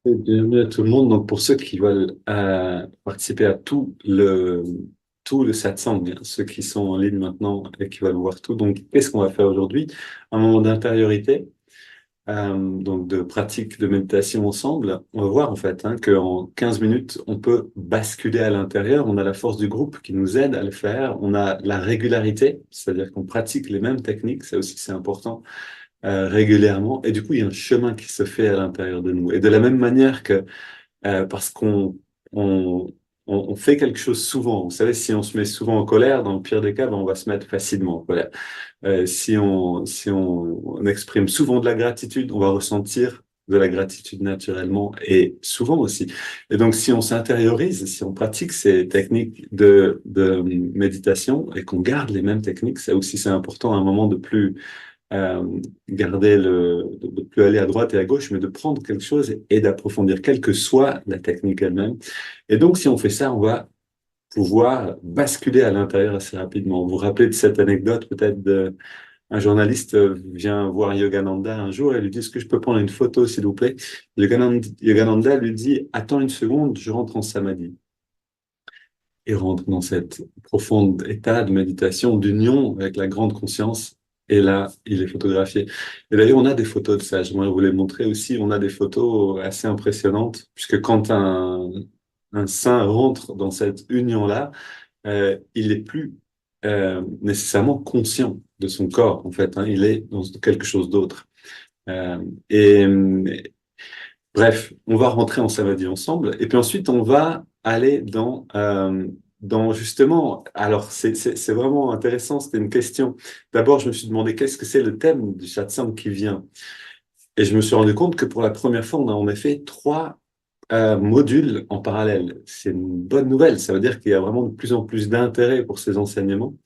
Et bienvenue à tout le monde. Donc, pour ceux qui veulent participer à tout le satsang, hein, ceux qui sont en ligne maintenant et qui veulent voir tout. Donc, qu'est-ce qu'on va faire aujourd'hui? Un moment d'intériorité, donc de pratique de méditation ensemble. On va voir en fait qu'en 15 minutes, on peut basculer à l'intérieur. On a la force du groupe qui nous aide à le faire. On a la régularité, c'est-à-dire qu'on pratique les mêmes techniques. Ça aussi, c'est important régulièrement. Et du coup, il y a un chemin qui se fait à l'intérieur de nous. Et de la même manière que parce on, on fait quelque chose souvent. Vous savez, si on se met souvent en colère, dans le pire des cas, ben, on va se mettre facilement en colère. Si on exprime souvent de la gratitude, on va ressentir de la gratitude naturellement et souvent aussi. Et donc, si on s'intériorise, si on pratique ces techniques de méditation et qu'on garde les mêmes techniques, ça aussi c'est important à un moment de plus garder de plus aller à droite et à gauche, mais de prendre quelque chose et d'approfondir, quelle que soit la technique elle-même. Et donc, si on fait ça, on va pouvoir basculer à l'intérieur assez rapidement. Vous vous rappelez de cette anecdote peut-être de un journaliste vient voir Yogananda un jour et lui dit, est-ce que je peux prendre une photo, s'il vous plaît? Yogananda lui dit, attends une seconde, je rentre en samadhi. Et rentre dans cet profond état de méditation, d'union avec la grande conscience. Et là, il est photographié. Et d'ailleurs, on a des photos de ça. J'aimerais vous les montrer aussi. On a des photos assez impressionnantes, puisque quand un saint rentre dans cette union-là, il n'est plus nécessairement conscient de son corps, en fait. Il est dans quelque chose d'autre. Euh, et bref, on va rentrer en samadhi ensemble, et puis ensuite on va aller dans justement, alors c'est vraiment intéressant, c'était une question. D'abord, je me suis demandé qu'est-ce que c'est le thème du satsang qui vient, et je me suis rendu compte que pour la première fois, on a en effet trois modules en parallèle. C'est une bonne nouvelle, ça veut dire qu'il y a vraiment de plus en plus d'intérêt pour ces enseignements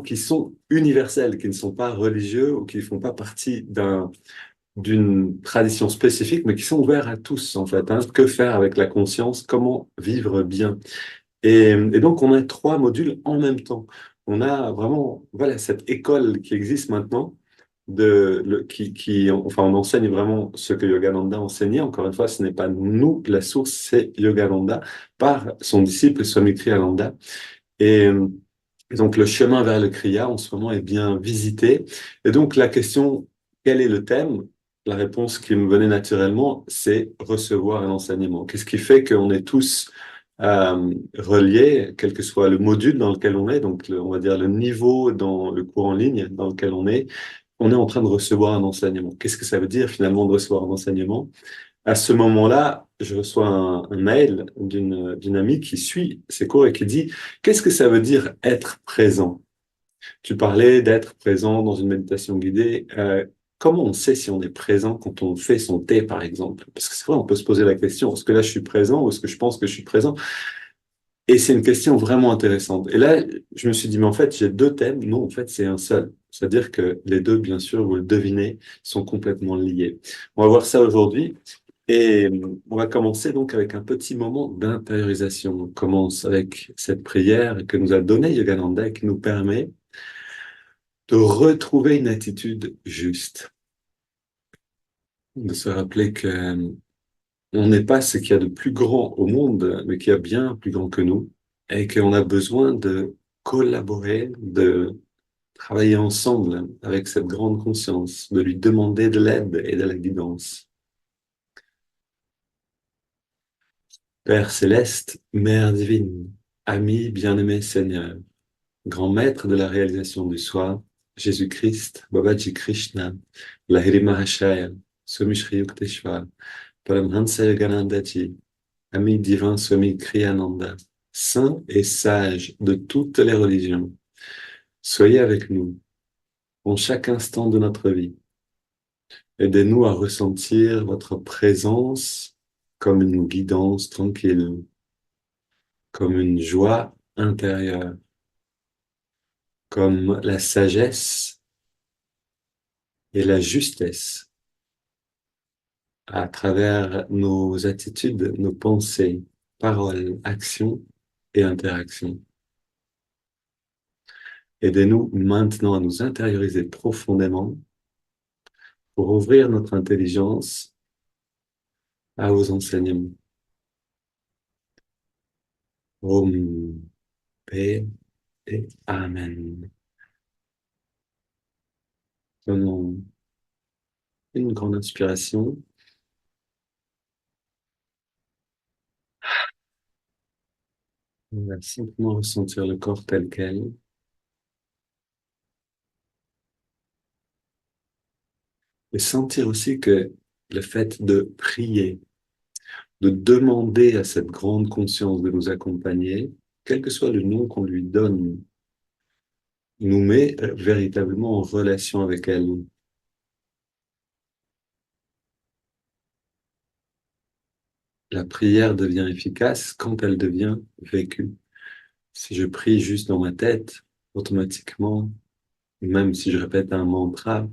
qui sont universels, qui ne sont pas religieux ou qui ne font pas partie d'une tradition spécifique, mais qui sont ouverts à tous, en fait. Que faire avec la conscience? Comment vivre bien? Et donc, on a trois modules en même temps. On a vraiment, voilà, cette école qui existe maintenant, enfin, on enseigne vraiment ce que Yogananda enseignait. Encore une fois, ce n'est pas nous la source, c'est Yogananda par son disciple Swami Kriyananda. Et donc, le chemin vers le Kriya, en ce moment, est bien visité. Et donc, la question, quel est le thème? La réponse qui me venait naturellement, c'est recevoir un enseignement. Qu'est-ce qui fait qu'on est tous reliés, quel que soit le module dans lequel on est, donc on va dire le niveau dans le cours en ligne dans lequel on est en train de recevoir un enseignement. Qu'est-ce que ça veut dire finalement de recevoir un enseignement? À ce moment-là, je reçois un mail d'une amie qui suit ces cours et qui dit, qu'est-ce que ça veut dire être présent? Tu parlais d'être présent dans une méditation guidée. Comment on sait si on est présent quand on fait son thé, par exemple? Parce que c'est vrai, on peut se poser la question, est-ce que là je suis présent ou est-ce que je pense que je suis présent? Et c'est une question vraiment intéressante. Et là, je me suis dit, mais en fait, j'ai deux thèmes. Non, en fait, c'est un seul. C'est-à-dire que les deux, bien sûr, vous le devinez, sont complètement liés. On va voir ça aujourd'hui. Et on va commencer donc avec un petit moment d'intériorisation. On commence avec cette prière que nous a donnée Yogananda et qui nous permet de retrouver une attitude juste, de se rappeler que on n'est pas ce qu'il y a de plus grand au monde, mais qu'il y a bien plus grand que nous, et qu'on a besoin de collaborer, de travailler ensemble avec cette grande conscience, de lui demander de l'aide et de la guidance. Père céleste, Mère divine, ami bien-aimé Seigneur, grand maître de la réalisation du soi, Jésus-Christ, Babaji Krishna, Lahiri Mahashaya, Swami Shri Yukteswar, Paramhansa Yoganandaji, ami divin Swami Kriyananda, saints et sages de toutes les religions, soyez avec nous en chaque instant de notre vie. Aidez-nous à ressentir votre présence comme une guidance tranquille, comme une joie intérieure, comme la sagesse et la justesse à travers nos attitudes, nos pensées, paroles, actions et interactions. Aidez-nous maintenant à nous intérioriser profondément pour ouvrir notre intelligence à vos enseignements. Om, paix et Amen. Prenons une grande inspiration. On va simplement ressentir le corps tel quel et sentir aussi que le fait de prier, de demander à cette grande conscience de nous accompagner, quel que soit le nom qu'on lui donne, nous met véritablement en relation avec elle. La prière devient efficace quand elle devient vécue. Si je prie juste dans ma tête, automatiquement, même si je répète un mantra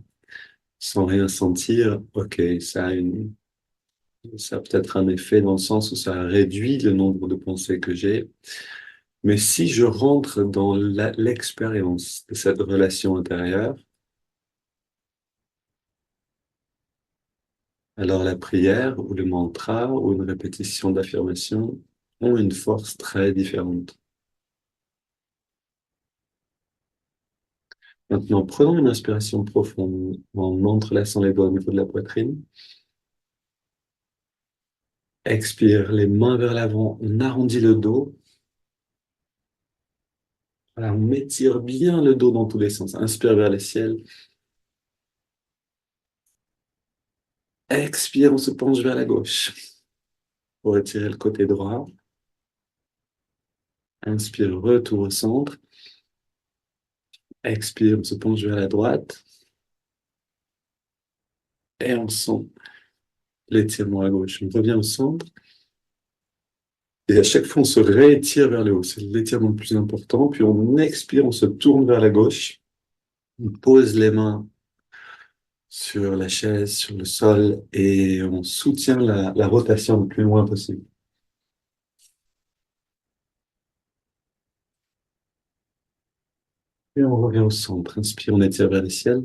sans rien sentir, ok, ça a peut-être un effet dans le sens où ça réduit le nombre de pensées que j'ai. Mais si je rentre dans l'expérience de cette relation intérieure, alors la prière ou le mantra ou une répétition d'affirmation ont une force très différente. Maintenant, prenons une inspiration profonde en entrelaçant les doigts au niveau de la poitrine. Expire, les mains vers l'avant, on arrondit le dos. Voilà, on étire bien le dos dans tous les sens. Inspire vers le ciel. Expire, on se penche vers la gauche pour étirer le côté droit. Inspire, retour au centre. Expire, on se penche vers la droite. Et on sent l'étirement à gauche. On revient au centre. Et à chaque fois, on se réétire vers le haut. C'est l'étirement le plus important. Puis on expire, on se tourne vers la gauche. On pose les mains sur la chaise, sur le sol, et on soutient la rotation le plus loin possible. Et on revient au centre. Inspire, on étire vers le ciel.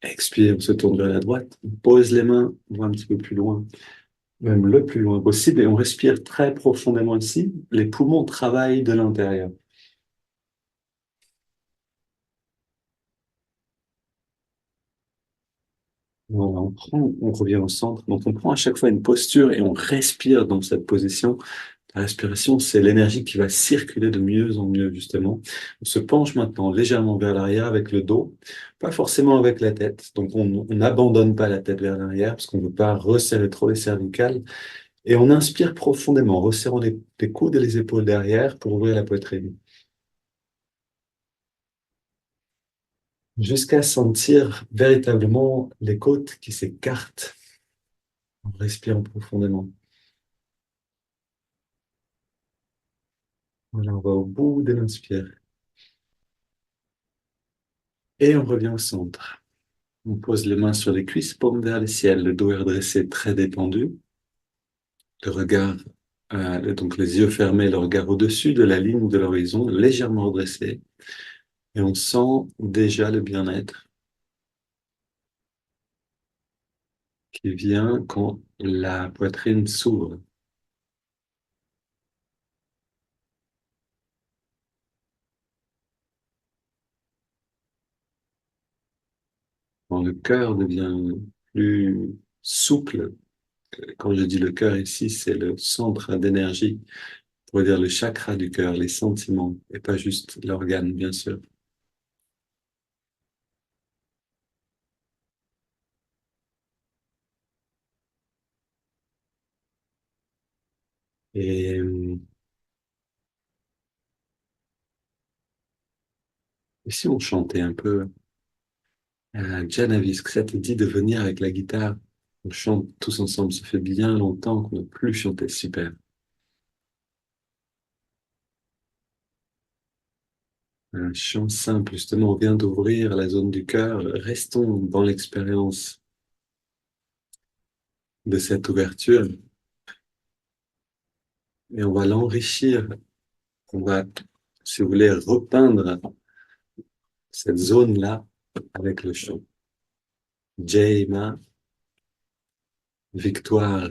Expire, on se tourne vers la droite. On pose les mains, on va un petit peu plus loin, même le plus loin possible, et on respire très profondément ici. Les poumons travaillent de l'intérieur. On revient au centre. Donc, on prend à chaque fois une posture et on respire dans cette position. La respiration, c'est l'énergie qui va circuler de mieux en mieux, justement. On se penche maintenant légèrement vers l'arrière avec le dos, pas forcément avec la tête. Donc, on n'abandonne pas la tête vers l'arrière parce qu'on ne veut pas resserrer trop les cervicales. Et on inspire profondément, resserrant les coudes et les épaules derrière pour ouvrir la poitrine. Jusqu'à sentir véritablement les côtes qui s'écartent en respirant profondément. Voilà, on va au bout de l'inspire. Et on revient au centre. On pose les mains sur les cuisses, paumes vers le ciel, le dos est redressé, très détendu. Le regard, donc les yeux fermés, le regard au-dessus de la ligne de l'horizon, légèrement redressé. Et on sent déjà le bien-être qui vient quand la poitrine s'ouvre, quand le cœur devient plus souple. Quand je dis le cœur ici, c'est le centre d'énergie, pour dire le chakra du cœur, les sentiments, et pas juste l'organe, bien sûr. Et si on chantait un peu, Janavis, que ça te dit de venir avec la guitare? On chante tous ensemble, ça fait bien longtemps qu'on n'a plus chanté, super. Un chant simple, justement, on vient d'ouvrir la zone du cœur, restons dans l'expérience de cette ouverture et on va l'enrichir, on va, si vous voulez, repeindre cette zone-là avec le chant. Jai Ma, victoire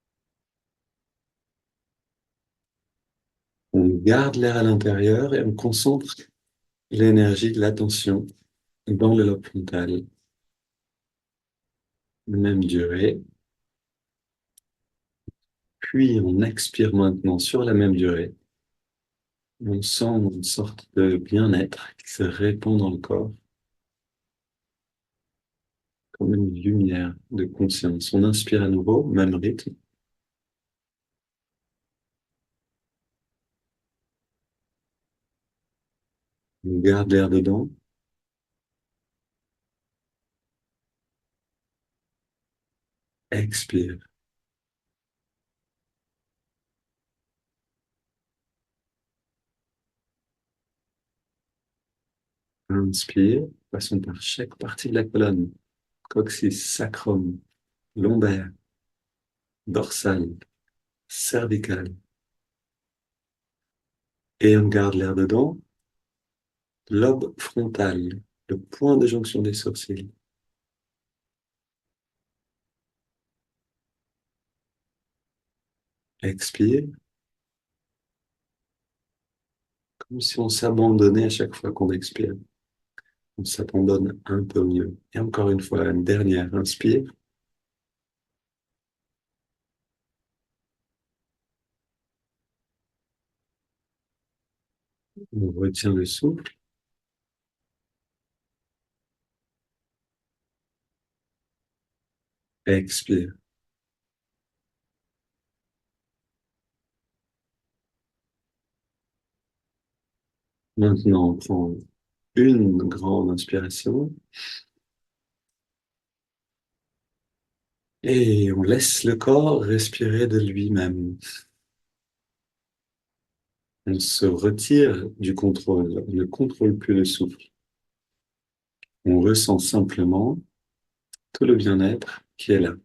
On garde l'air à l'intérieur et on concentre l'énergie, l'attention dans le lobe frontal. Même durée. Puis on expire maintenant sur la même durée. On sent une sorte de bien-être qui se répand dans le corps comme une lumière de conscience. On inspire à nouveau, même rythme. On garde l'air dedans. Expire. Inspire. Passons par chaque partie de la colonne. Coccyx, sacrum, lombaire, dorsale, cervicale. Et on garde l'air dedans. Lobe frontal, le point de jonction des sourcils. Expire, comme si on s'abandonnait à chaque fois qu'on expire. On s'abandonne un peu mieux. Et encore une fois, une dernière, inspire. On retient le souffle. Expire. Maintenant, on prend une grande inspiration et on laisse le corps respirer de lui-même. On se retire du contrôle. On ne contrôle plus le souffle. On ressent simplement tout le bien-être qui est là.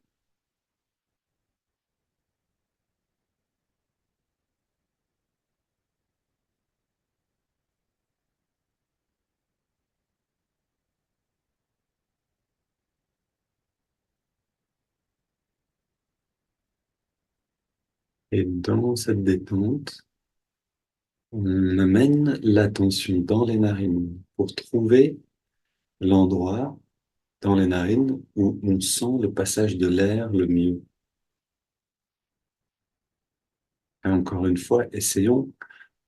Et dans cette détente, on amène l'attention dans les narines pour trouver l'endroit dans les narines où on sent le passage de l'air le mieux. Et encore une fois, essayons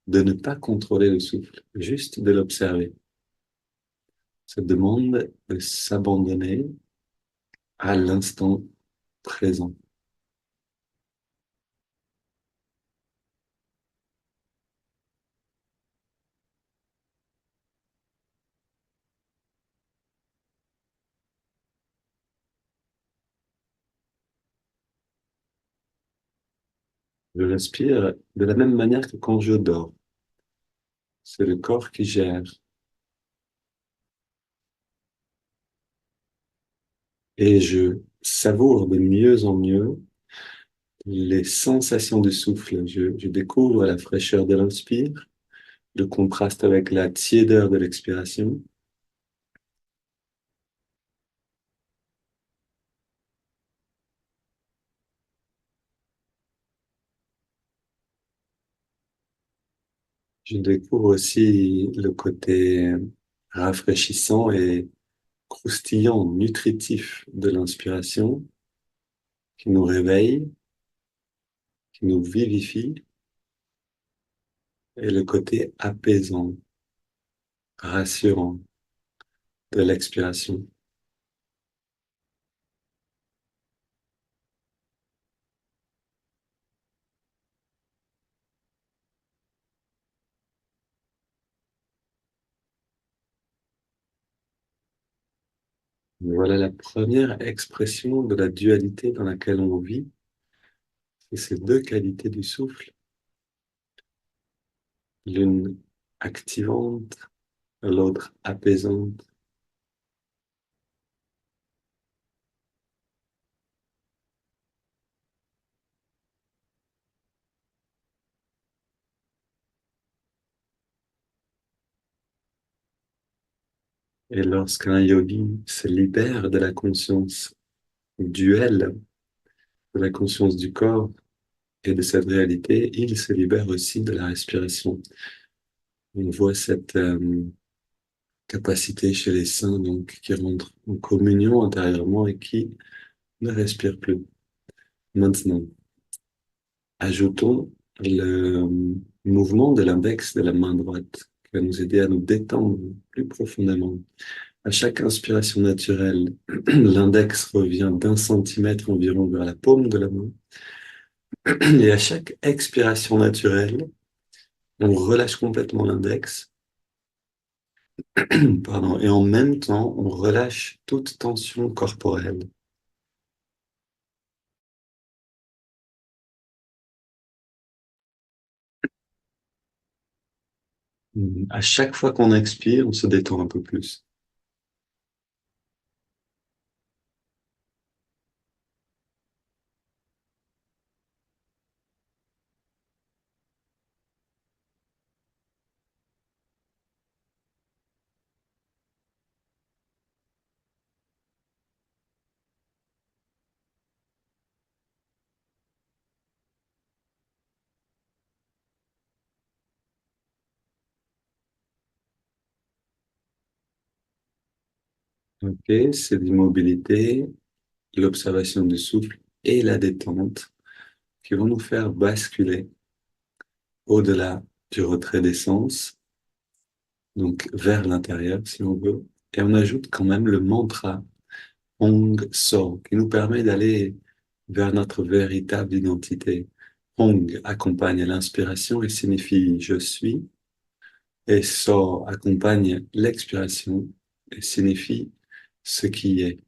de ne pas contrôler le souffle, juste de l'observer. Ça demande de s'abandonner à l'instant présent. Je respire de la même manière que quand je dors. C'est le corps qui gère. Et je savoure de mieux en mieux les sensations du souffle. Je découvre la fraîcheur de l'inspire, le contraste avec la tiédeur de l'expiration. Je découvre aussi le côté rafraîchissant et croustillant, nutritif de l'inspiration qui nous réveille, qui nous vivifie, et le côté apaisant, rassurant de l'expiration. Voilà la première expression de la dualité dans laquelle on vit, c'est ces deux qualités du souffle, l'une activante, l'autre apaisante. Et lorsqu'un yogi se libère de la conscience duel, de la conscience du corps, Et de cette réalité, il se libère aussi de la respiration. On voit cette capacité chez les saints, donc, qui rentrent en communion intérieurement et qui ne respirent plus. Maintenant, ajoutons le mouvement de l'index de la main droite qui va nous aider à nous détendre plus profondément. À chaque inspiration naturelle, l'index revient d'1 centimètre environ vers la paume de la main. Et à chaque expiration naturelle, on relâche complètement l'index, pardon, et en même temps, on relâche toute tension corporelle. À chaque fois qu'on expire, on se détend un peu plus. Ok, c'est l'immobilité, l'observation du souffle et la détente qui vont nous faire basculer au-delà du retrait des sens, donc vers l'intérieur si on veut. Et on ajoute quand même le mantra Hong So qui nous permet d'aller vers notre véritable identité. Hong accompagne l'inspiration et signifie je suis, et So accompagne l'expiration et signifie ce qui est.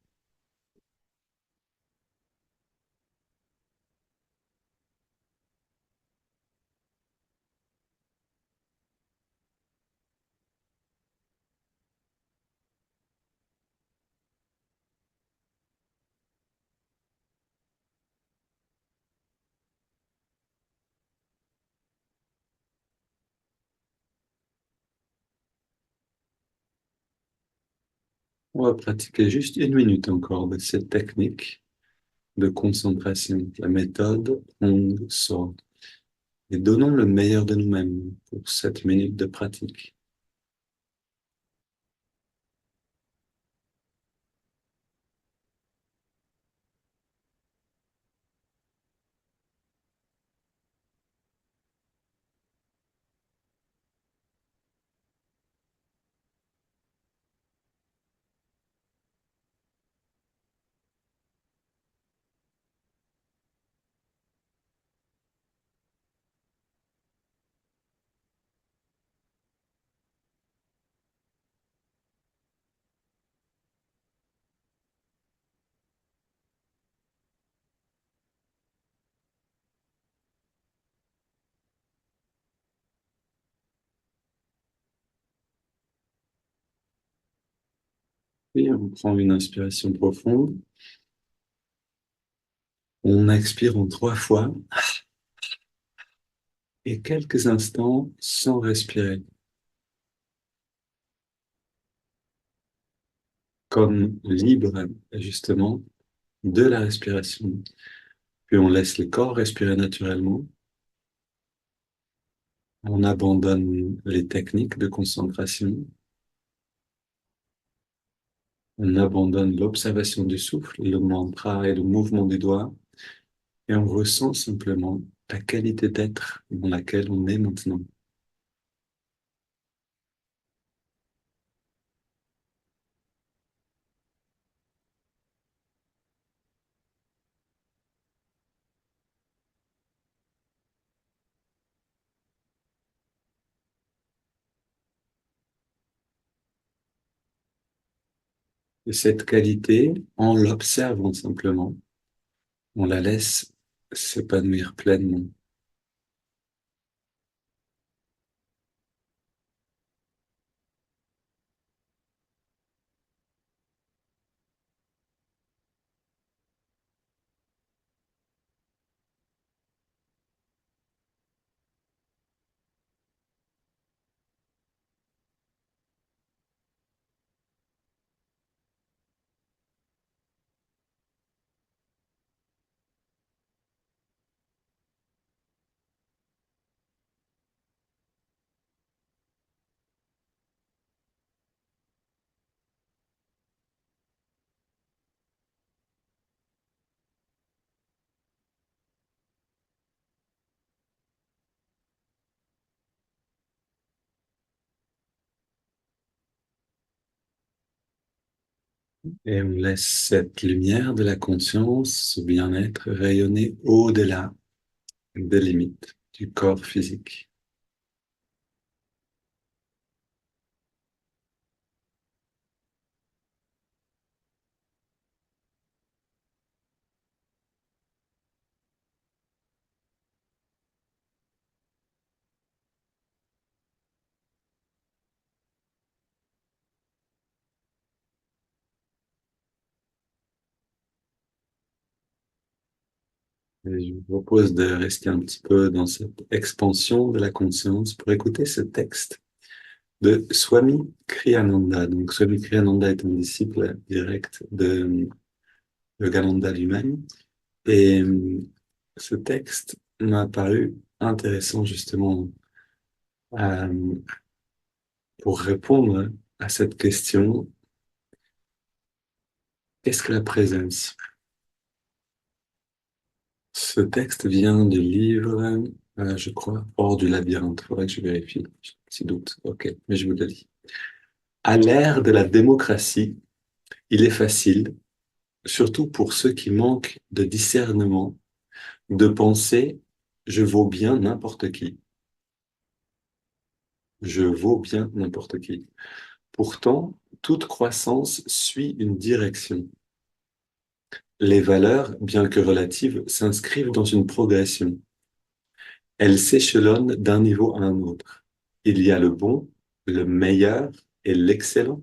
On va pratiquer juste 1 minute encore de cette technique de concentration, la méthode Hong So. Et donnons le meilleur de nous-mêmes pour cette minute de pratique. Puis on prend une inspiration profonde. On expire en 3 fois et quelques instants sans respirer, comme libre justement de la respiration. Puis on laisse le corps respirer naturellement. On abandonne les techniques de concentration. On abandonne l'observation du souffle, le mantra et le mouvement des doigts. Et on ressent simplement la qualité d'être dans laquelle on est maintenant. Et cette qualité, en l'observant simplement, on la laisse s'épanouir pleinement. Et on laisse cette lumière de la conscience, ce bien-être rayonner au-delà des limites du corps physique. Et je vous propose de rester un petit peu dans cette expansion de la conscience pour écouter ce texte de Swami Kriyananda. Donc, Swami Kriyananda est un disciple direct de Yogananda lui-même. Et ce texte m'a paru intéressant justement euh, pour répondre à cette question, qu'est-ce que la présence? Ce texte vient du livre, je crois, Hors du labyrinthe. Faudrait que je vérifie. J'ai un petit doute. Ok, mais je vous le lis. À l'ère de la démocratie, il est facile, surtout pour ceux qui manquent de discernement, de penser je vaux bien n'importe qui. Je vaux bien n'importe qui. Pourtant, toute croissance suit une direction. Les valeurs, bien que relatives, s'inscrivent dans une progression. Elles s'échelonnent d'un niveau à un autre. Il y a le bon, le meilleur et l'excellent,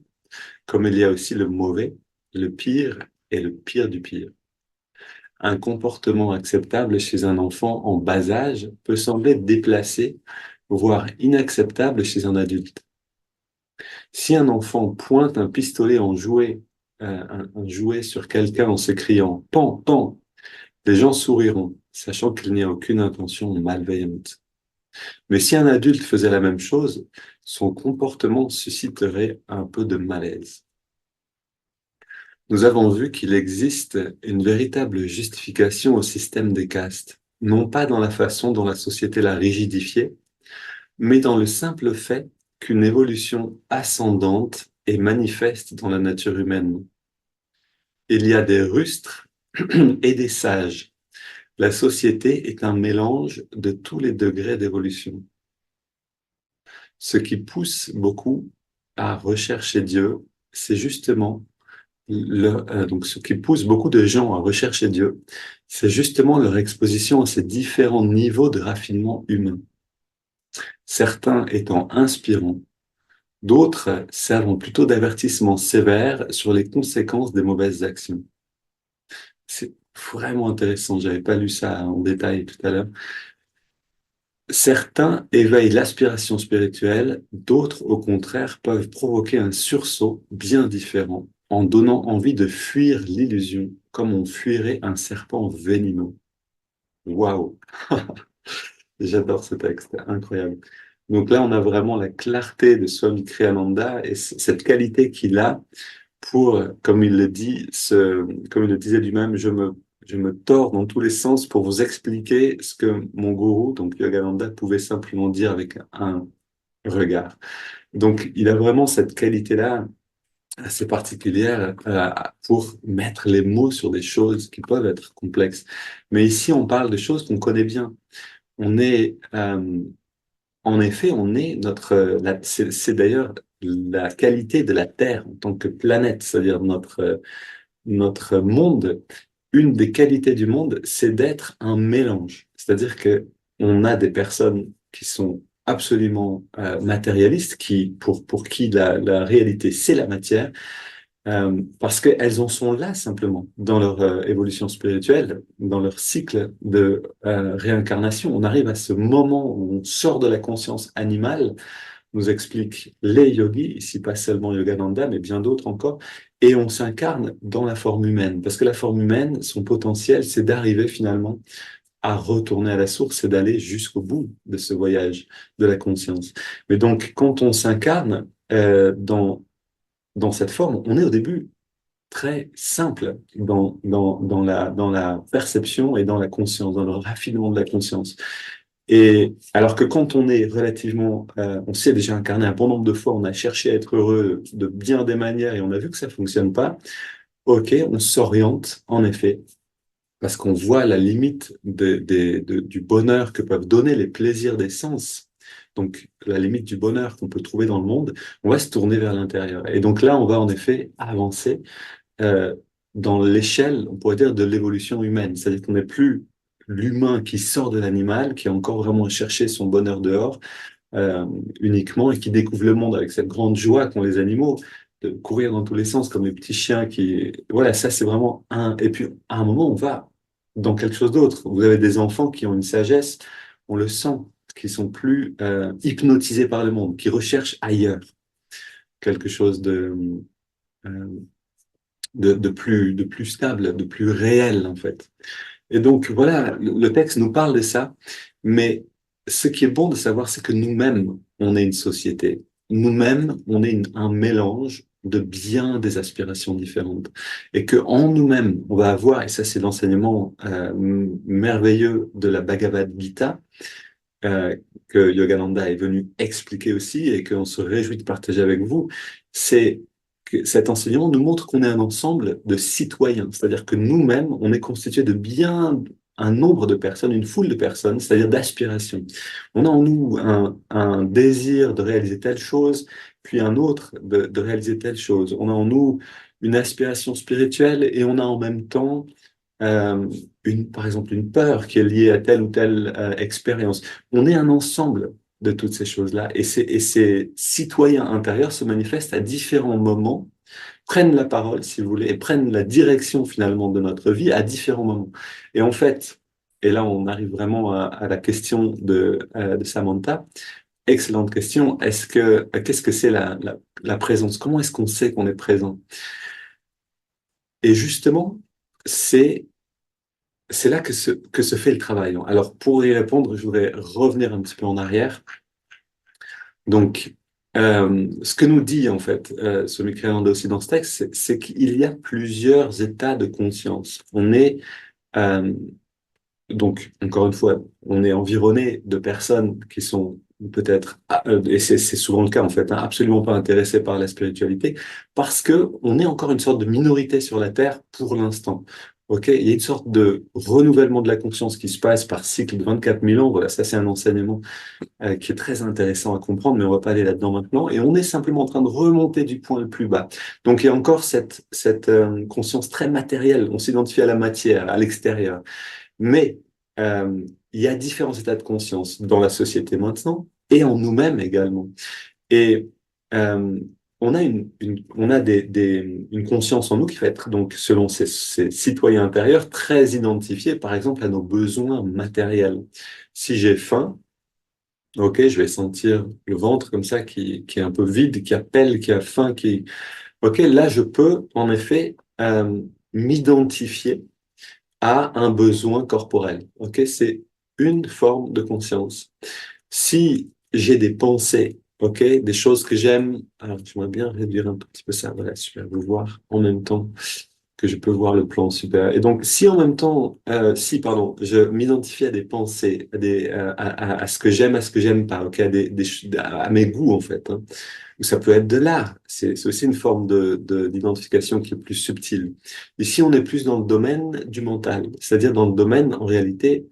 comme il y a aussi le mauvais, le pire et le pire du pire. Un comportement acceptable chez un enfant en bas âge peut sembler déplacé, voire inacceptable chez un adulte. Si un enfant pointe un pistolet en jouet, un jouet sur quelqu'un en se criant «Pan, pan», les gens souriront, sachant qu'il n'y a aucune intention malveillante. Mais si un adulte faisait la même chose, son comportement susciterait un peu de malaise. Nous avons vu qu'il existe une véritable justification au système des castes, non pas dans la façon dont la société l'a rigidifié, mais dans le simple fait qu'une évolution ascendante est manifeste dans la nature humaine. Il y a des rustres et des sages. La société est un mélange de tous les degrés d'évolution. Ce qui pousse beaucoup à rechercher Dieu, c'est justement donc ce qui pousse beaucoup de gens à rechercher Dieu, c'est justement leur exposition à ces différents niveaux de raffinement humain. Certains étant inspirants, d'autres servent plutôt d'avertissement sévère sur les conséquences des mauvaises actions. C'est vraiment intéressant, j'avais pas lu ça en détail tout à l'heure. Certains éveillent l'aspiration spirituelle, d'autres, au contraire, peuvent provoquer un sursaut bien différent, en donnant envie de fuir l'illusion, comme on fuirait un serpent venimeux. Waouh! J'adore ce texte, incroyable. Donc là, on a vraiment la clarté de Swami Kriyananda et cette qualité qu'il a pour, comme il le dit, comme il le disait lui-même, je me tords dans tous les sens pour vous expliquer ce que mon gourou, donc Yogananda, pouvait simplement dire avec un regard. Donc, il a vraiment cette qualité-là assez particulière pour mettre les mots sur des choses qui peuvent être complexes. Mais ici, on parle de choses qu'on connaît bien. On est, en effet, on est c'est d'ailleurs la qualité de la Terre en tant que planète, c'est-à-dire notre monde. Une des qualités du monde, c'est d'être un mélange. C'est-à-dire que on a des personnes qui sont absolument matérialistes, pour qui la réalité, c'est la matière, parce qu'elles en sont là simplement dans leur évolution spirituelle, dans leur cycle de réincarnation. On arrive à ce moment où on sort de la conscience animale, nous expliquent les yogis, ici pas seulement Yogananda, mais bien d'autres encore, et on s'incarne dans la forme humaine. Parce que la forme humaine, son potentiel, c'est d'arriver finalement à retourner à la source et d'aller jusqu'au bout de ce voyage de la conscience. Mais donc, quand on s'incarne dans cette forme, on est au début très simple dans la perception et dans la conscience, dans le raffinement de la conscience. Et alors que quand on est relativement, on s'est déjà incarné un bon nombre de fois, on a cherché à être heureux de bien des manières et on a vu que ça fonctionne pas, ok, on s'oriente en effet parce qu'on voit la limite du bonheur que peuvent donner les plaisirs des sens. Donc, la limite du bonheur qu'on peut trouver dans le monde, on va se tourner vers l'intérieur. Et donc là, on va en effet avancer euh, dans l'échelle, on pourrait dire, de l'évolution humaine. C'est-à-dire qu'on n'est plus l'humain qui sort de l'animal, qui est encore vraiment cherché son bonheur dehors, euh, uniquement et qui découvre le monde avec cette grande joie qu'ont les animaux, de courir dans tous les sens comme les petits chiens qui... Voilà, ça c'est vraiment un... Et puis à un moment, on va dans quelque chose d'autre. Vous avez des enfants qui ont une sagesse, on le sent, qui sont plus hypnotisés par le monde, qui recherchent ailleurs quelque chose euh, de plus stable, de plus réel en fait. Et donc, voilà, le texte nous parle de ça, mais ce qui est bon de savoir, c'est que nous-mêmes, on est une société. Nous-mêmes, on est un mélange de bien des aspirations différentes. Et que en nous-mêmes, on va avoir, et ça c'est l'enseignement merveilleux de la Bhagavad Gita, euh, que Yogananda est venu expliquer aussi et qu'on se réjouit de partager avec vous, c'est que cet enseignement nous montre qu'on est un ensemble de citoyens, c'est-à-dire que nous-mêmes, on est constitué de bien un nombre de personnes, une foule de personnes, c'est-à-dire d'aspirations. On a en nous un désir de réaliser telle chose, puis un autre de réaliser telle chose. On a en nous une aspiration spirituelle et on a en même temps euh, par exemple, une peur qui est liée à telle ou telle expérience. On est un ensemble de toutes ces choses-là et ces citoyens intérieurs se manifestent à différents moments, prennent la parole, si vous voulez, et prennent la direction finalement de notre vie à différents moments. Et en fait, et là on arrive vraiment à la question de Samantha, excellente question, qu'est-ce que c'est la présence? Comment est-ce qu'on sait qu'on est présent? Et justement, c'est c'est là que se fait le travail. Alors, pour y répondre, je voudrais revenir un petit peu en arrière. Donc, ce que nous dit, en fait, ce Michelangelo aussi dans ce texte, c'est qu'il y a plusieurs états de conscience. Euh, donc, encore une fois, on est environné de personnes qui sont peut-être, et c'est souvent le cas, en fait, hein, absolument pas intéressées par la spiritualité, parce que on est encore une sorte de minorité sur la Terre pour l'instant. Ok, il y a une sorte de renouvellement de la conscience qui se passe par cycle de 24 000 ans. Voilà, ça c'est un enseignement qui est très intéressant à comprendre, mais on va pas aller là-dedans maintenant. Et on est simplement en train de remonter du point le plus bas. Donc il y a encore cette conscience très matérielle. On s'identifie à la matière, à l'extérieur. Mais il y a différents états de conscience dans la société maintenant et en nous-mêmes également. Et euh, on a on a une conscience en nous qui va être donc selon ces citoyens intérieurs très identifiés, par exemple à nos besoins matériels. Si j'ai faim, ok, je vais sentir le ventre comme ça qui est un peu vide, qui appelle, qui a faim, qui ok, là je peux en effet m'identifier à un besoin corporel. Ok, c'est une forme de conscience. Si j'ai des pensées, ok, des choses que j'aime, alors j'aimerais bien réduire un tout petit peu ça. Voilà, super, vous voir en même temps que je peux voir le plan super. Et donc, si en même temps, si, pardon, je m'identifie à des pensées, à ce que j'aime, à ce que j'aime pas, ok, à mes goûts en fait, hein, ou ça peut être de l'art. C'est aussi une forme d'identification qui est plus subtile. Ici, on est plus dans le domaine du mental, c'est-à-dire dans le domaine, en réalité,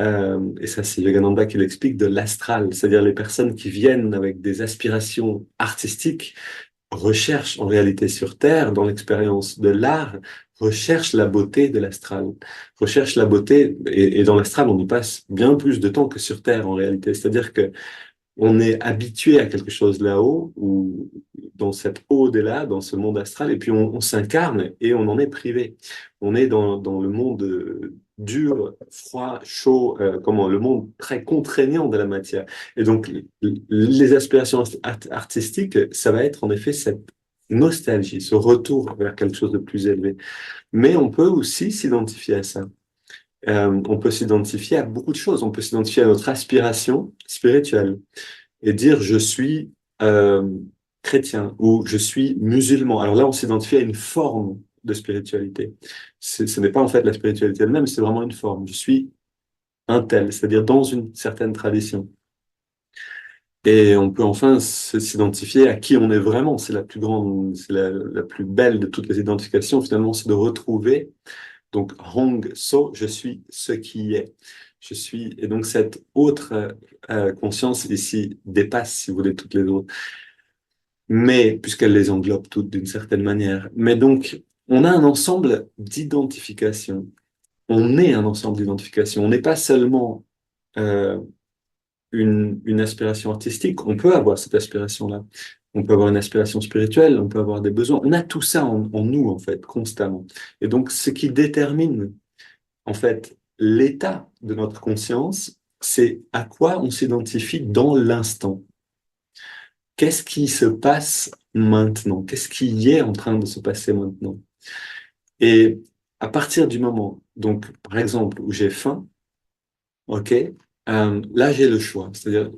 et ça c'est Yogananda qui l'explique, de l'astral, c'est-à-dire les personnes qui viennent avec des aspirations artistiques, recherchent en réalité sur Terre, dans l'expérience de l'art, recherchent la beauté de l'astral, recherchent la beauté, et dans l'astral, on y passe bien plus de temps que sur Terre en réalité, c'est-à-dire que on est habitué à quelque chose là-haut, ou dans cette au-delà, dans ce monde astral, et puis on s'incarne et on en est privé. On est dans le monde dur, froid, chaud, comment, le monde très contraignant de la matière. Et donc, les aspirations artistiques, ça va être en effet cette nostalgie, ce retour vers quelque chose de plus élevé. Mais on peut aussi s'identifier à ça. On peut s'identifier à beaucoup de choses. On peut s'identifier à notre aspiration spirituelle et dire je suis euh, chrétien ou je suis musulman. Alors là, on s'identifie à une forme de spiritualité. Ce n'est pas en fait la spiritualité elle-même, c'est vraiment une forme. Je suis un tel, c'est-à-dire dans une certaine tradition. Et on peut enfin s'identifier à qui on est vraiment. C'est la plus grande, c'est la plus belle de toutes les identifications, finalement, c'est de retrouver. Donc, Hong So, je suis ce qui est. Je suis, et donc cette autre conscience ici dépasse, si vous voulez, toutes les autres. Mais, puisqu'elle les englobe toutes d'une certaine manière. Mais donc, on a un ensemble d'identifications. On est un ensemble d'identifications. On n'est pas seulement euh, une aspiration artistique. On peut avoir cette aspiration-là. On peut avoir une aspiration spirituelle, on peut avoir des besoins. On a tout ça en nous, en fait, constamment. Et donc, ce qui détermine, en fait, l'état de notre conscience, c'est à quoi on s'identifie dans l'instant. Qu'est-ce qui se passe maintenant? Qu'est-ce qui est en train de se passer maintenant? Et à partir du moment, donc, par exemple, où j'ai faim, OK, là, j'ai le choix. C'est-à-dire,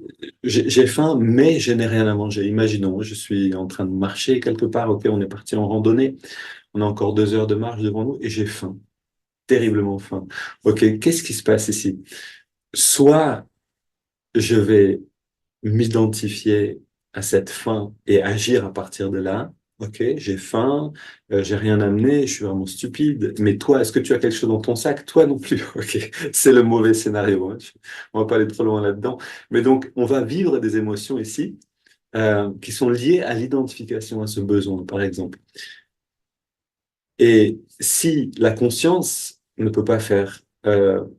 j'ai faim, mais je n'ai rien à manger. Imaginons, je suis en train de marcher quelque part. OK, on est parti en randonnée. On a encore 2 heures de marche devant nous et j'ai faim, terriblement faim. OK, qu'est-ce qui se passe ici? Soit je vais m'identifier à cette faim et agir à partir de là. Ok, j'ai faim, j'ai rien amené, je suis vraiment stupide. Mais toi, est-ce que tu as quelque chose dans ton sac? Toi non plus. Ok, c'est le mauvais scénario, hein. On va pas aller trop loin là-dedans. Mais donc, on va vivre des émotions ici qui sont liées à l'identification à ce besoin, par exemple. Et si la conscience ne peut pas faire,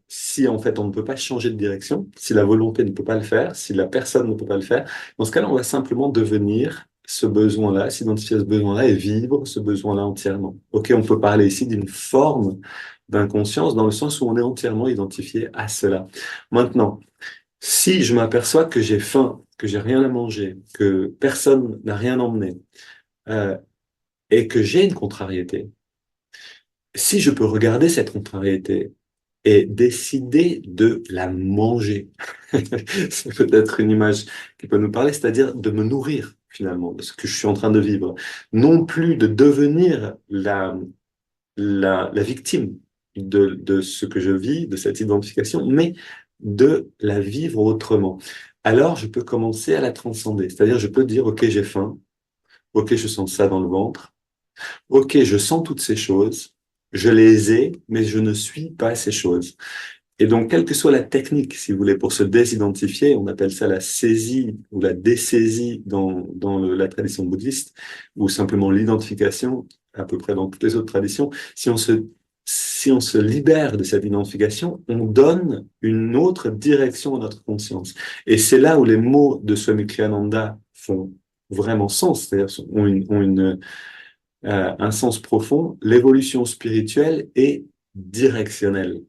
si en fait on ne peut pas changer de direction, si la volonté ne peut pas le faire, si la personne ne peut pas le faire, dans ce cas-là, on va simplement devenir ce besoin-là, s'identifier à ce besoin-là et vivre ce besoin-là entièrement. Ok, on peut parler ici d'une forme d'inconscience dans le sens où on est entièrement identifié à cela. Maintenant, si je m'aperçois que j'ai faim, que j'ai rien à manger, que personne n'a rien emmené, euh, et que j'ai une contrariété, si je peux regarder cette contrariété et décider de la manger, c'est peut-être une image qui peut nous parler, c'est-à-dire de me nourrir finalement de ce que je suis en train de vivre. Non plus de devenir la victime de ce que je vis, de cette identification, mais de la vivre autrement. Alors, je peux commencer à la transcender. C'est-à-dire, je peux dire, OK, j'ai faim. OK, je sens ça dans le ventre. OK, je sens toutes ces choses, je les ai, mais je ne suis pas ces choses. Et donc, quelle que soit la technique, si vous voulez, pour se désidentifier, on appelle ça la saisie ou la dessaisie dans la tradition bouddhiste, ou simplement l'identification, à peu près dans toutes les autres traditions. Si on se libère de cette identification, on donne une autre direction à notre conscience. Et c'est là où les mots de Swami Kriyananda font vraiment sens, c'est-à-dire ont un sens profond, l'évolution spirituelle est directionnelle.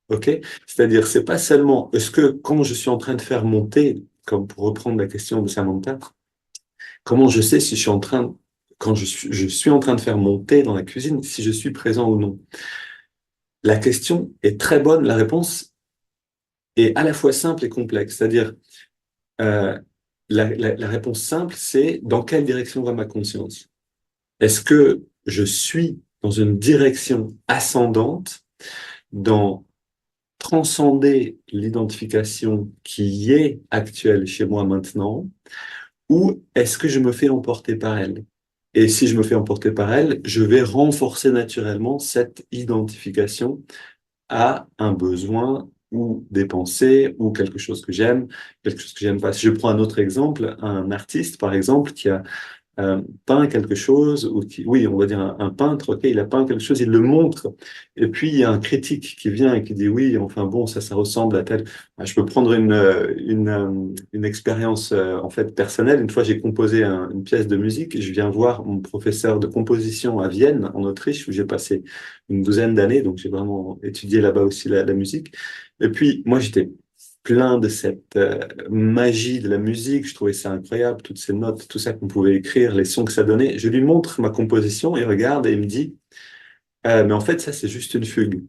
OK? C'est-à-dire, c'est pas seulement, est-ce que quand je suis en train de faire monter, comme pour reprendre la question de Samantha, comment je sais si je suis en train, quand je suis en train de faire monter dans la cuisine, si je suis présent ou non? La question est très bonne, la réponse est à la fois simple et complexe. C'est-à-dire, euh, la réponse simple, c'est dans quelle direction va ma conscience? Est-ce que je suis dans une direction ascendante, dans transcender l'identification qui est actuelle chez moi maintenant, ou est-ce que je me fais emporter par elle? Et si je me fais emporter par elle, je vais renforcer naturellement cette identification à un besoin ou des pensées ou quelque chose que j'aime, quelque chose que j'aime pas. Si je prends un autre exemple, un artiste, par exemple, qui a peint quelque chose, ou oui, on va dire un peintre, ok, il a peint quelque chose, il le montre, et puis il y a un critique qui vient et qui dit oui, enfin bon, ça ressemble à tel. Je peux prendre une expérience en fait personnelle. Une fois, j'ai composé une pièce de musique, et je viens voir mon professeur de composition à Vienne, en Autriche, où j'ai passé une douzaine d'années, donc j'ai vraiment étudié là-bas aussi la musique. Et puis moi, j'étais plein de cette magie de la musique. Je trouvais ça incroyable, toutes ces notes, tout ça qu'on pouvait écrire, les sons que ça donnait. Je lui montre ma composition, il regarde et il me dit, mais en fait, ça, c'est juste une fugue.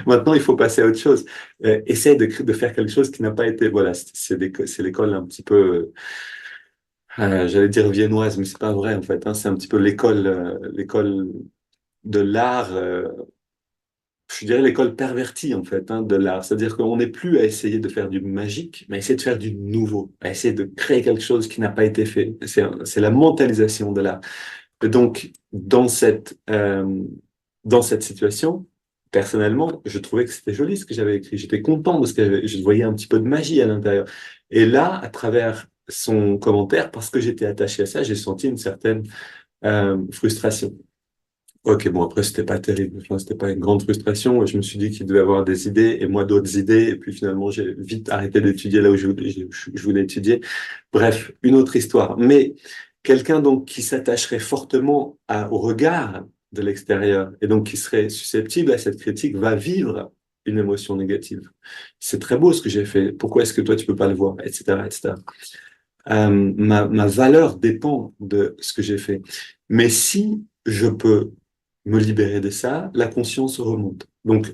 Maintenant, il faut passer à autre chose. Essaye de faire quelque chose qui n'a pas été... Voilà, c'est l'école un petit peu, j'allais dire viennoise, mais c'est pas vrai en fait, hein. C'est un petit peu l'école de l'art je dirais l'école pervertie en fait de l'art. C'est-à-dire qu'on n'est plus à essayer de faire du magique, mais à essayer de faire du nouveau, à essayer de créer quelque chose qui n'a pas été fait. C'est la mentalisation de l'art. Et donc, dans cette situation, personnellement, je trouvais que c'était joli ce que j'avais écrit. J'étais content parce que je voyais un petit peu de magie à l'intérieur. Et là, à travers son commentaire, parce que j'étais attaché à ça, j'ai senti une certaine frustration. Ok, bon, après, c'était pas terrible. Enfin, c'était pas une grande frustration. Je me suis dit qu'il devait avoir des idées et moi d'autres idées. Et puis finalement, j'ai vite arrêté d'étudier là où je voulais étudier. Bref, une autre histoire. Mais quelqu'un donc qui s'attacherait fortement au regard de l'extérieur et donc qui serait susceptible à cette critique va vivre une émotion négative. C'est très beau ce que j'ai fait. Pourquoi est-ce que toi tu peux pas le voir, etc., etc. Ma valeur dépend de ce que j'ai fait. Mais si je peux me libérer de ça, la conscience remonte. Donc,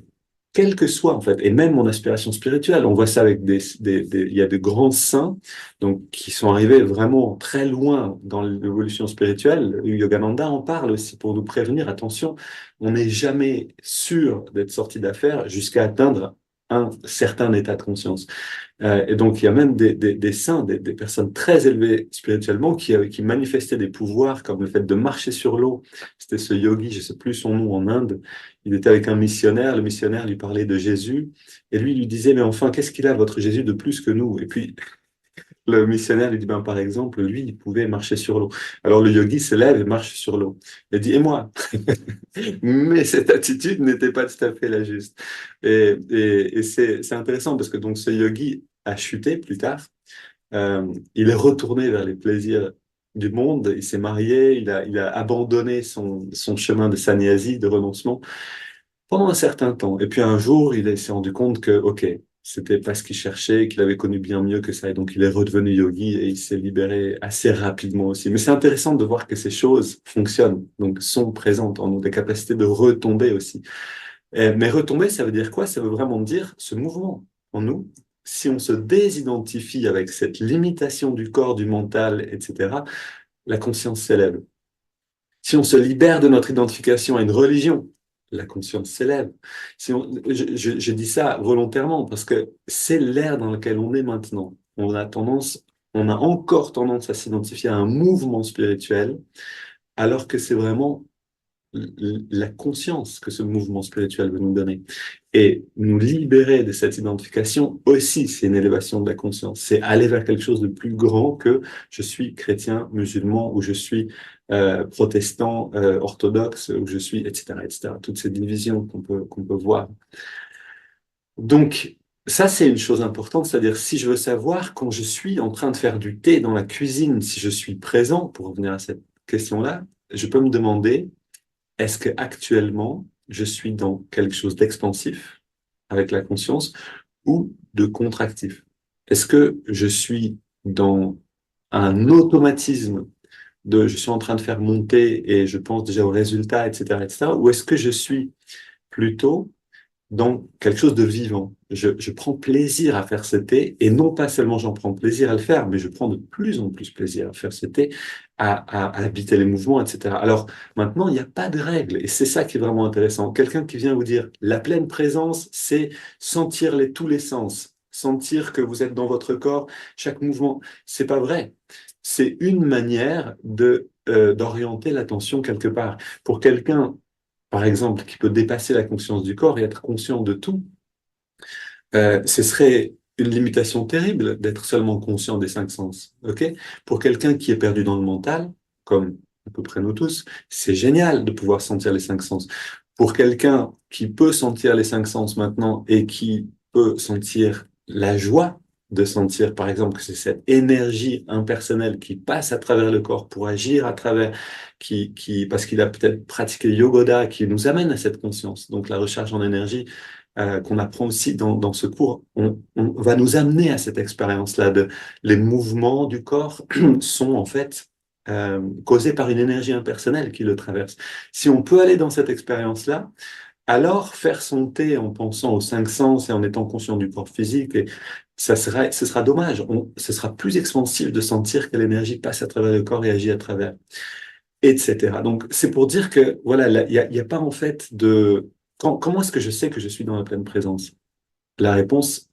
quel que soit en fait, et même mon aspiration spirituelle, on voit ça avec il y a de grands saints donc qui sont arrivés vraiment très loin dans l'évolution spirituelle. Yogananda en parle aussi pour nous prévenir, attention, on n'est jamais sûr d'être sorti d'affaire jusqu'à atteindre un certain état de conscience. Et donc, il y a même des saints, des personnes très élevées spirituellement qui manifestaient des pouvoirs comme le fait de marcher sur l'eau. C'était ce yogi, je ne sais plus son nom en Inde. Il était avec un missionnaire. Le missionnaire lui parlait de Jésus. Et lui disait, mais enfin, qu'est-ce qu'il a, votre Jésus, de plus que nous? Et puis, le missionnaire lui dit, ben, par exemple, lui, il pouvait marcher sur l'eau. Alors, le yogi se lève et marche sur l'eau. Il dit, et moi? Mais cette attitude n'était pas tout à fait la juste. Et c'est intéressant parce que donc ce yogi a chuté plus tard. Il est retourné vers les plaisirs du monde. Il s'est marié. Il a abandonné son chemin de sannyasi, de renoncement, pendant un certain temps. Et puis un jour, s'est rendu compte que, OK, c'était pas ce qu'il cherchait, qu'il avait connu bien mieux que ça. Et donc, il est redevenu yogi et il s'est libéré assez rapidement aussi. Mais c'est intéressant de voir que ces choses fonctionnent, donc sont présentes en nous, des capacités de retomber aussi. Mais retomber, ça veut dire quoi? Ça veut vraiment dire ce mouvement en nous. Si on se désidentifie avec cette limitation du corps, du mental, etc., la conscience s'élève. Si on se libère de notre identification à une religion, la conscience s'élève. Si je dis ça volontairement parce que c'est l'ère dans lequel on est maintenant. On a encore tendance à s'identifier à un mouvement spirituel, alors que c'est vraiment la conscience que ce mouvement spirituel veut nous donner. Et nous libérer de cette identification aussi, c'est une élévation de la conscience. C'est aller vers quelque chose de plus grand que je suis chrétien, musulman, ou je suis protestant, orthodoxe, ou je suis, etc., etc. Toutes ces divisions qu'on peut voir. Donc, ça, c'est une chose importante, c'est-à-dire si je veux savoir quand je suis en train de faire du thé dans la cuisine, si je suis présent, pour revenir à cette question-là, je peux me demander est-ce que actuellement je suis dans quelque chose d'expansif avec la conscience ou de contractif? Est-ce que je suis dans un automatisme de je suis en train de faire monter et je pense déjà aux résultats, etc., etc., ou est-ce que je suis plutôt dans quelque chose de vivant? Je prends plaisir à faire ce thé et non pas seulement j'en prends plaisir à le faire, mais je prends de plus en plus plaisir à faire ce thé, à habiter les mouvements, etc. Alors maintenant, il n'y a pas de règle et c'est ça qui est vraiment intéressant. Quelqu'un qui vient vous dire la pleine présence, c'est sentir tous les sens, sentir que vous êtes dans votre corps, chaque mouvement. C'est pas vrai. C'est une manière d'orienter l'attention quelque part. Pour quelqu'un par exemple, qui peut dépasser la conscience du corps et être conscient de tout, ce serait une limitation terrible d'être seulement conscient des cinq sens. Ok? Pour quelqu'un qui est perdu dans le mental, comme à peu près nous tous, c'est génial de pouvoir sentir les cinq sens. Pour quelqu'un qui peut sentir les cinq sens maintenant et qui peut sentir la joie de sentir, par exemple, que c'est cette énergie impersonnelle qui passe à travers le corps pour agir à travers, parce qu'il a peut-être pratiqué yogoda, qui nous amène à cette conscience. Donc la recharge en énergie, qu'on apprend aussi dans ce cours, on va nous amener à cette expérience-là de les mouvements du corps sont en fait causés par une énergie impersonnelle qui le traverse. Si on peut aller dans cette expérience-là, alors faire son thé en pensant aux cinq sens et en étant conscient du corps physique, et ce sera dommage. Ce sera plus expansif de sentir que l'énergie passe à travers le corps et agit à travers, etc. Donc c'est pour dire que voilà, il y a pas en fait de Comment est-ce que je sais que je suis dans la pleine présence? La réponse,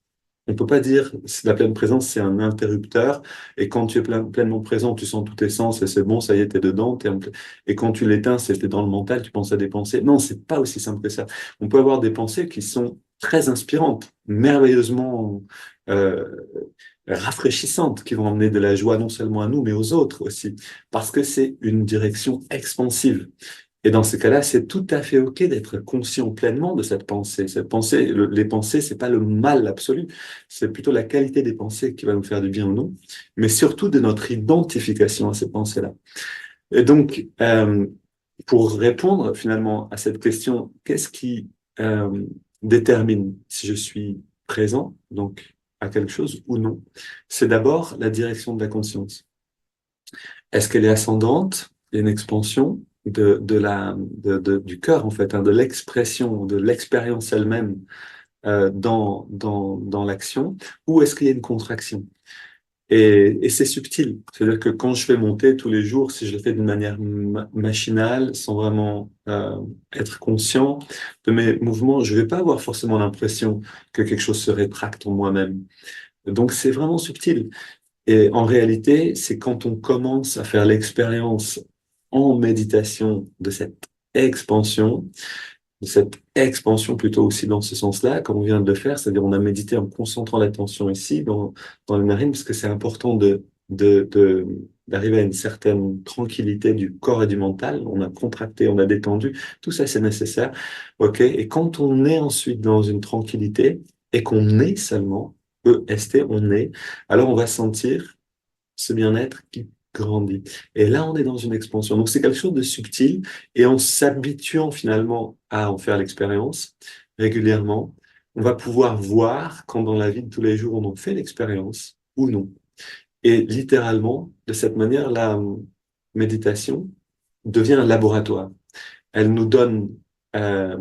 on peut pas dire si la pleine présence, c'est un interrupteur, et quand tu es pleinement présent, tu sens tous tes sens, et c'est bon, ça y est, t'es dedans, et quand tu l'éteins, c'est t'es dans le mental, tu penses à des pensées. Non, c'est pas aussi simple que ça. On peut avoir des pensées qui sont très inspirantes, merveilleusement euh, rafraîchissantes, qui vont emmener de la joie non seulement à nous, mais aux autres aussi, parce que c'est une direction expansive. Et dans ce cas-là, c'est tout à fait OK d'être conscient pleinement de cette pensée. Cette pensée, les pensées, c'est pas le mal absolu, c'est plutôt la qualité des pensées qui va nous faire du bien ou non, mais surtout de notre identification à ces pensées-là. Et donc, pour répondre finalement à cette question, qu'est-ce qui détermine si je suis présent, donc à quelque chose ou non? C'est d'abord la direction de la conscience. Est-ce qu'elle est ascendante? Il y a une expansion du cœur, en fait, hein, de l'expression, de l'expérience elle-même dans l'action, ou est-ce qu'il y a une contraction? Et c'est subtil. C'est-à-dire que quand je fais monter tous les jours, si je le fais d'une manière machinale, sans vraiment être conscient de mes mouvements, je vais pas avoir forcément l'impression que quelque chose se rétracte en moi-même. Donc c'est vraiment subtil. Et en réalité, c'est quand on commence à faire l'expérience en méditation de cette expansion plutôt aussi dans ce sens-là, comme on vient de le faire, c'est-à-dire on a médité en concentrant l'attention ici, dans les narines, parce que c'est important d'arriver à une certaine tranquillité du corps et du mental. On a contracté, on a détendu, tout ça c'est nécessaire. OK? Et quand on est ensuite dans une tranquillité et qu'on est seulement, EST, on est, alors on va sentir ce bien-être qui grandit. Et là, on est dans une expansion. Donc, c'est quelque chose de subtil et en s'habituant finalement à en faire l'expérience régulièrement, on va pouvoir voir quand dans la vie de tous les jours, on en fait l'expérience ou non. Et littéralement, de cette manière, la méditation devient un laboratoire. Elle nous donne euh,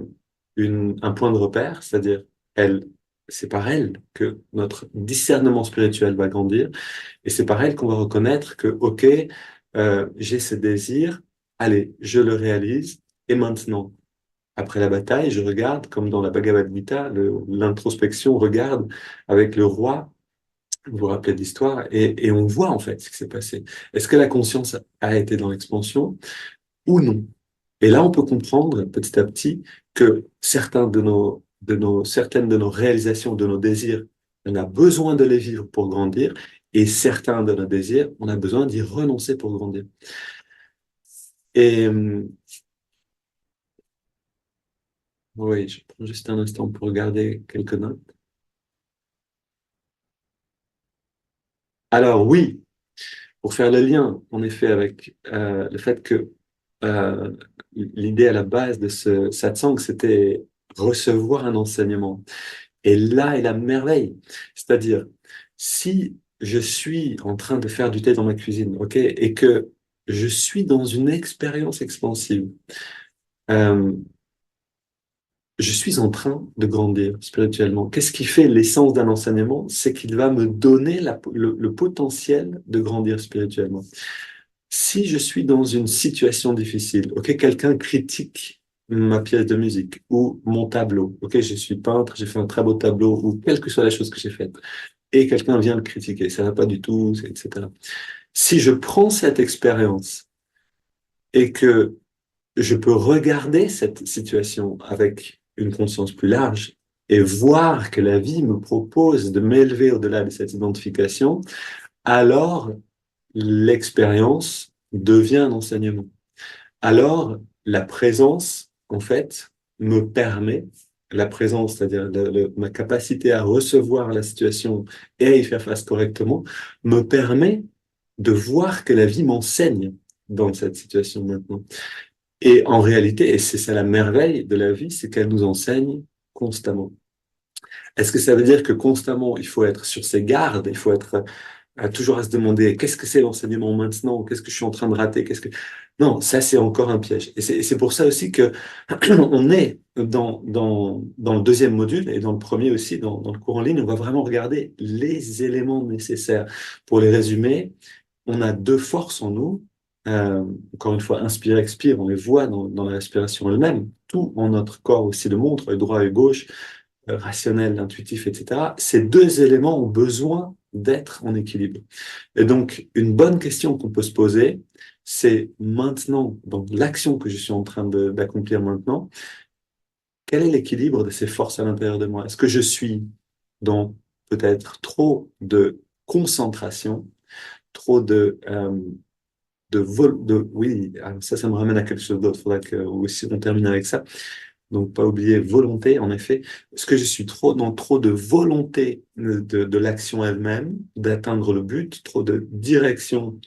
un point de repère, c'est-à-dire elle, c'est par elle que notre discernement spirituel va grandir, et c'est par elle qu'on va reconnaître que, OK, j'ai ce désir, allez, je le réalise, et maintenant, après la bataille, je regarde, comme dans la Bhagavad Gita, l'introspection regarde avec le roi, vous vous rappelez de l'histoire, et on voit en fait ce qui s'est passé. Est-ce que la conscience a été dans l'expansion ou non? Et là, on peut comprendre petit à petit que certaines de nos réalisations, de nos désirs, on a besoin de les vivre pour grandir, et certains de nos désirs, on a besoin d'y renoncer pour grandir. Et oui, je prends juste un instant pour regarder quelques notes. Alors oui, pour faire le lien, en effet, avec le fait que euh, l'idée à la base de ce satsang, c'était recevoir un enseignement. Et là est la merveille. C'est-à-dire, si je suis en train de faire du thé dans ma cuisine, ok, et que je suis dans une expérience expansive, euh, je suis en train de grandir spirituellement. Qu'est-ce qui fait l'essence d'un enseignement? C'est qu'il va me donner le potentiel de grandir spirituellement. Si je suis dans une situation difficile, ok, quelqu'un critique ma pièce de musique ou mon tableau, ok, je suis peintre, j'ai fait un très beau tableau ou quelle que soit la chose que j'ai faite, et quelqu'un vient le critiquer, ça va pas du tout, etc. Si je prends cette expérience et que je peux regarder cette situation avec une conscience plus large et voir que la vie me propose de m'élever au-delà de cette identification, alors l'expérience devient un enseignement. Alors la présence, en fait, me permet, la présence, c'est-à-dire ma capacité à recevoir la situation et à y faire face correctement, me permet de voir que la vie m'enseigne dans cette situation maintenant. Et en réalité, et c'est ça la merveille de la vie, c'est qu'elle nous enseigne constamment. Est-ce que ça veut dire que constamment, il faut être sur ses gardes, il faut être toujours à se demander qu'est-ce que c'est l'enseignement maintenant, qu'est-ce que je suis en train de rater, qu'est-ce que... Non, ça c'est encore un piège. Et c'est pour ça aussi que on est dans le deuxième module et dans le premier aussi, dans le cours en ligne, on va vraiment regarder les éléments nécessaires. Pour les résumer, on a deux forces en nous, encore une fois, inspire, expire, on les voit dans la respiration elle-même. Tout en notre corps aussi le montre, le droit et gauche, rationnel, intuitif, etc. Ces deux éléments ont besoin d'être en équilibre. Et donc, une bonne question qu'on peut se poser, c'est maintenant, dans l'action que je suis en train d'accomplir maintenant, quel est l'équilibre de ces forces à l'intérieur de moi? Est-ce que je suis dans peut-être trop de concentration, trop oui, ça me ramène à quelque chose d'autre. Il faudra que aussi on termine avec ça. Donc, pas oublier volonté, en effet. Est-ce que je suis trop de volonté de l'action elle-même, d'atteindre le but, trop de direction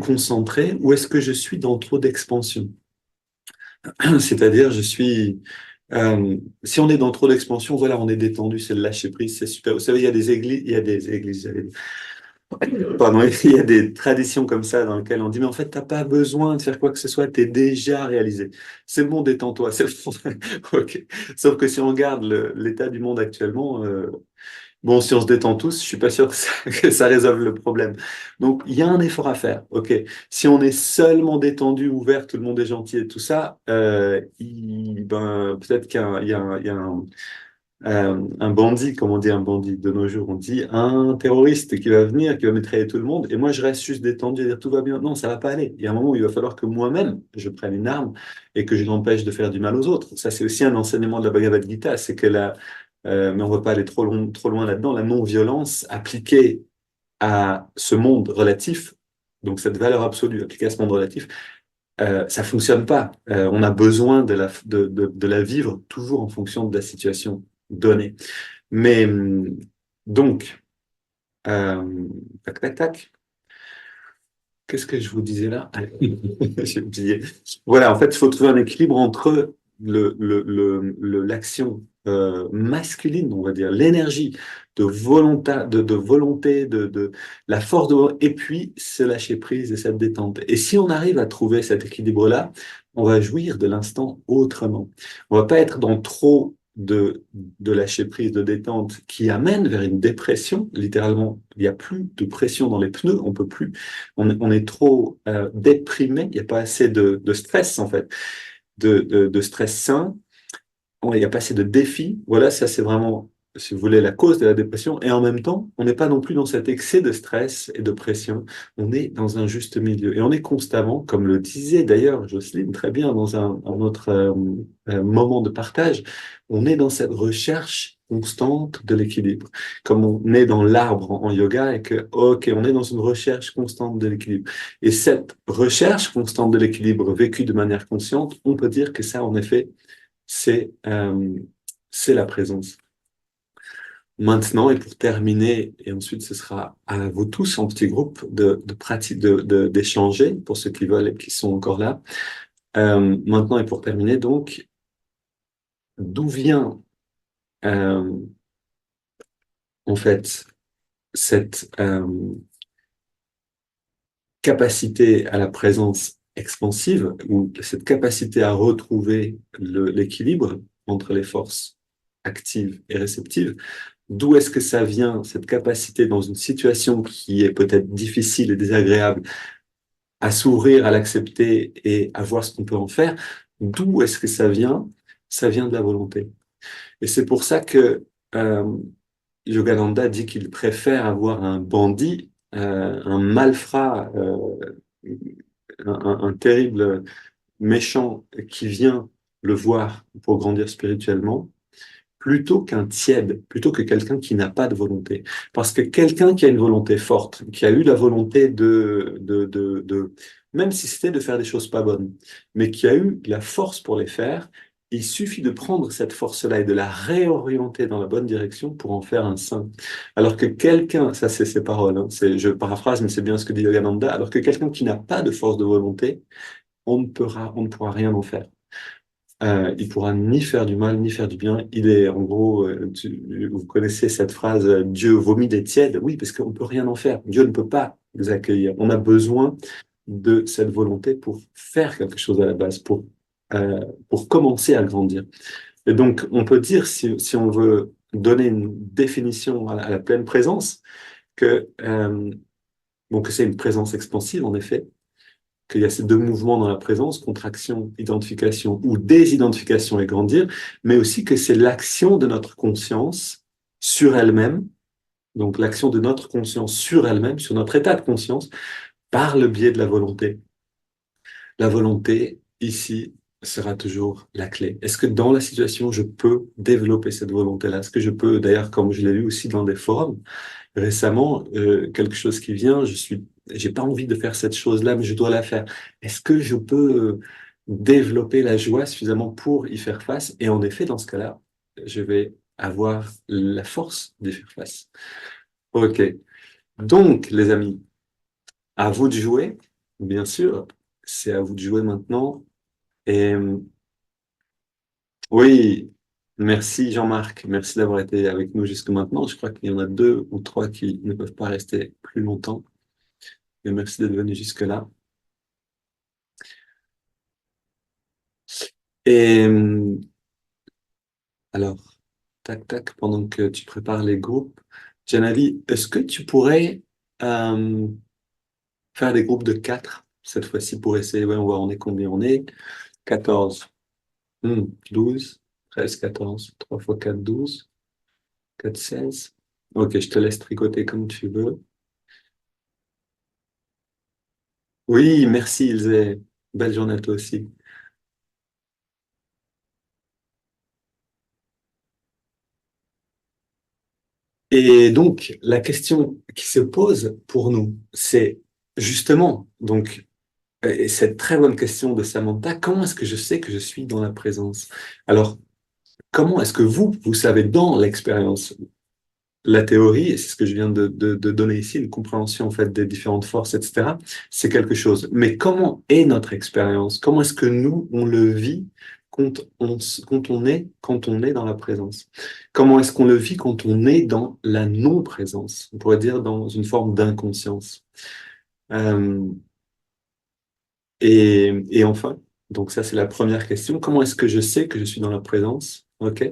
concentrée, ou est-ce que je suis dans trop d'expansion? C'est-à-dire, si on est dans trop d'expansion, voilà, on est détendu, c'est le lâcher prise, c'est super. Vous savez, pardon, il y a des traditions comme ça dans lesquelles on dit, mais en fait, t'as pas besoin de faire quoi que ce soit, t'es déjà réalisé. C'est bon, détends-toi, c'est bon. Ok. Sauf que si on regarde l'état du monde actuellement, bon, si on se détend tous, je suis pas sûr que que ça résolve le problème. Donc, il y a un effort à faire. Ok. Si on est seulement détendu, ouvert, tout le monde est gentil et tout ça, ben, peut-être il y a un bandit, comme on dit un bandit de nos jours, on dit un terroriste qui va venir, qui va mitrailler tout le monde, et moi je reste juste détendu et dire tout va bien. Non, ça va pas aller. Il y a un moment où il va falloir que moi-même je prenne une arme et que je l'empêche de faire du mal aux autres. Ça, c'est aussi un enseignement de la Bhagavad Gita, c'est que mais on ne va pas aller trop loin là-dedans, la non-violence appliquée à ce monde relatif, donc cette valeur absolue appliquée à ce monde relatif, ça fonctionne pas. On a besoin de la vivre toujours en fonction de la situation donnée. Mais donc, euh, tac, tac, tac. Qu'est-ce que je vous disais là? J'ai oublié. Voilà, en fait, il faut trouver un équilibre entre l'action masculine, on va dire, l'énergie de volonté, la force et puis se lâcher prise et cette détente. Et si on arrive à trouver cet équilibre-là, on va jouir de l'instant autrement. On va pas être dans trop de lâcher prise, de détente qui amène vers une dépression. Littéralement, il n'y a plus de pression dans les pneus, on peut plus on est trop déprimé, il n'y a pas assez de stress en fait, de stress sain, il n'y a pas assez de défis. Voilà, ça c'est vraiment, si vous voulez, la cause de la dépression. Et en même temps, on n'est pas non plus dans cet excès de stress et de pression. On est dans un juste milieu. Et on est constamment, comme le disait d'ailleurs Jocelyne très bien dans un autre moment de partage, on est dans cette recherche constante de l'équilibre. Comme on est dans l'arbre en yoga et que, ok, on est dans une recherche constante de l'équilibre. Et cette recherche constante de l'équilibre vécue de manière consciente, on peut dire que ça, en effet, c'est c'est la présence. Maintenant, et pour terminer, et ensuite ce sera à vous tous en petit groupe de pratique, d'échanger pour ceux qui veulent et qui sont encore là. Maintenant, et pour terminer, donc, d'où vient euh, en fait cette capacité à la présence expansive ou cette capacité à retrouver l'équilibre entre les forces actives et réceptives? D'où est-ce que ça vient, cette capacité dans une situation qui est peut-être difficile et désagréable, à s'ouvrir, à l'accepter et à voir ce qu'on peut en faire? D'où est-ce que ça vient? Ça vient de la volonté. Et c'est pour ça que Yogananda dit qu'il préfère avoir un bandit, un malfrat, un terrible méchant qui vient le voir pour grandir spirituellement, plutôt qu'un tiède, plutôt que quelqu'un qui n'a pas de volonté. Parce que quelqu'un qui a une volonté forte, qui a eu la volonté même si c'était de faire des choses pas bonnes, mais qui a eu la force pour les faire, il suffit de prendre cette force-là et de la réorienter dans la bonne direction pour en faire un saint. Alors que quelqu'un, ça c'est ses paroles, hein, je paraphrase, mais c'est bien ce que dit Yogananda, alors que quelqu'un qui n'a pas de force de volonté, on ne pourra rien en faire. Il pourra ni faire du mal, ni faire du bien. Il est, en gros, vous connaissez cette phrase, Dieu vomit des tièdes. Oui, parce qu'on peut rien en faire. Dieu ne peut pas les accueillir. On a besoin de cette volonté pour faire quelque chose à la base, pour commencer à grandir. Et donc, on peut dire, si on veut donner une définition à la pleine présence, que, bon, que c'est une présence expansive, en effet, qu'il y a ces deux mouvements dans la présence, contraction, identification ou désidentification et grandir, mais aussi que c'est l'action de notre conscience sur elle-même, donc l'action de notre conscience sur elle-même, sur notre état de conscience, par le biais de la volonté. La volonté, ici, sera toujours la clé. Est-ce que dans la situation, je peux développer cette volonté-là? Est-ce que je peux, d'ailleurs, comme je l'ai vu aussi dans des forums, récemment, quelque chose qui vient, j'ai pas envie de faire cette chose-là, mais je dois la faire. Est-ce que je peux développer la joie suffisamment pour y faire face? Et en effet, dans ce cas-là, je vais avoir la force d'y faire face. Ok. Donc, les amis, à vous de jouer, bien sûr. C'est à vous de jouer maintenant. Et oui, merci Jean-Marc. Merci d'avoir été avec nous jusque maintenant. Je crois qu'il y en a deux ou trois qui ne peuvent pas rester plus longtemps. Et merci d'être venu jusque-là. Et alors, tac, tac, pendant que tu prépares les groupes, Janavi, est-ce que tu pourrais euh, faire des groupes de quatre cette fois-ci pour essayer, ouais, on voit on est combien on est? 14, 12, 13, 14, 3 fois 4, 12, 4, 16. Ok, je te laisse tricoter comme tu veux. Oui, merci Ilse. Belle journée à toi aussi. Et donc, la question qui se pose pour nous, c'est justement, donc, et cette très bonne question de Samantha, comment est-ce que je sais que je suis dans la présence? Alors, comment est-ce que vous savez dans l'expérience, la théorie, et c'est ce que je viens de donner ici, une compréhension en fait des différentes forces, etc., c'est quelque chose. Mais comment est notre expérience? Comment est-ce que nous, on le vit quand on est dans la présence? Comment est-ce qu'on le vit quand on est dans la non-présence? On pourrait dire dans une forme d'inconscience. Euh, et enfin, donc ça c'est la première question. Comment est-ce que je sais que je suis dans la présence? OK?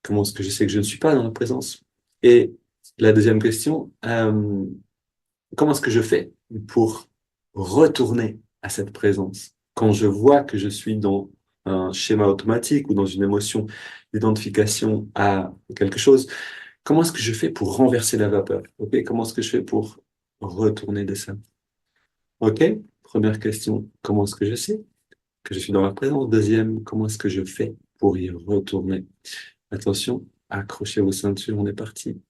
Comment est-ce que je sais que je ne suis pas dans la présence? Et la deuxième question, comment est-ce que je fais pour retourner à cette présence? Quand je vois que je suis dans un schéma automatique ou dans une émotion d'identification à quelque chose, comment est-ce que je fais pour renverser la vapeur? OK? Comment est-ce que je fais pour retourner de ça? OK? Première question, comment est-ce que je sais que je suis dans la présence? Deuxième, comment est-ce que je fais pour y retourner? Attention, accrochez vos ceintures, on est parti.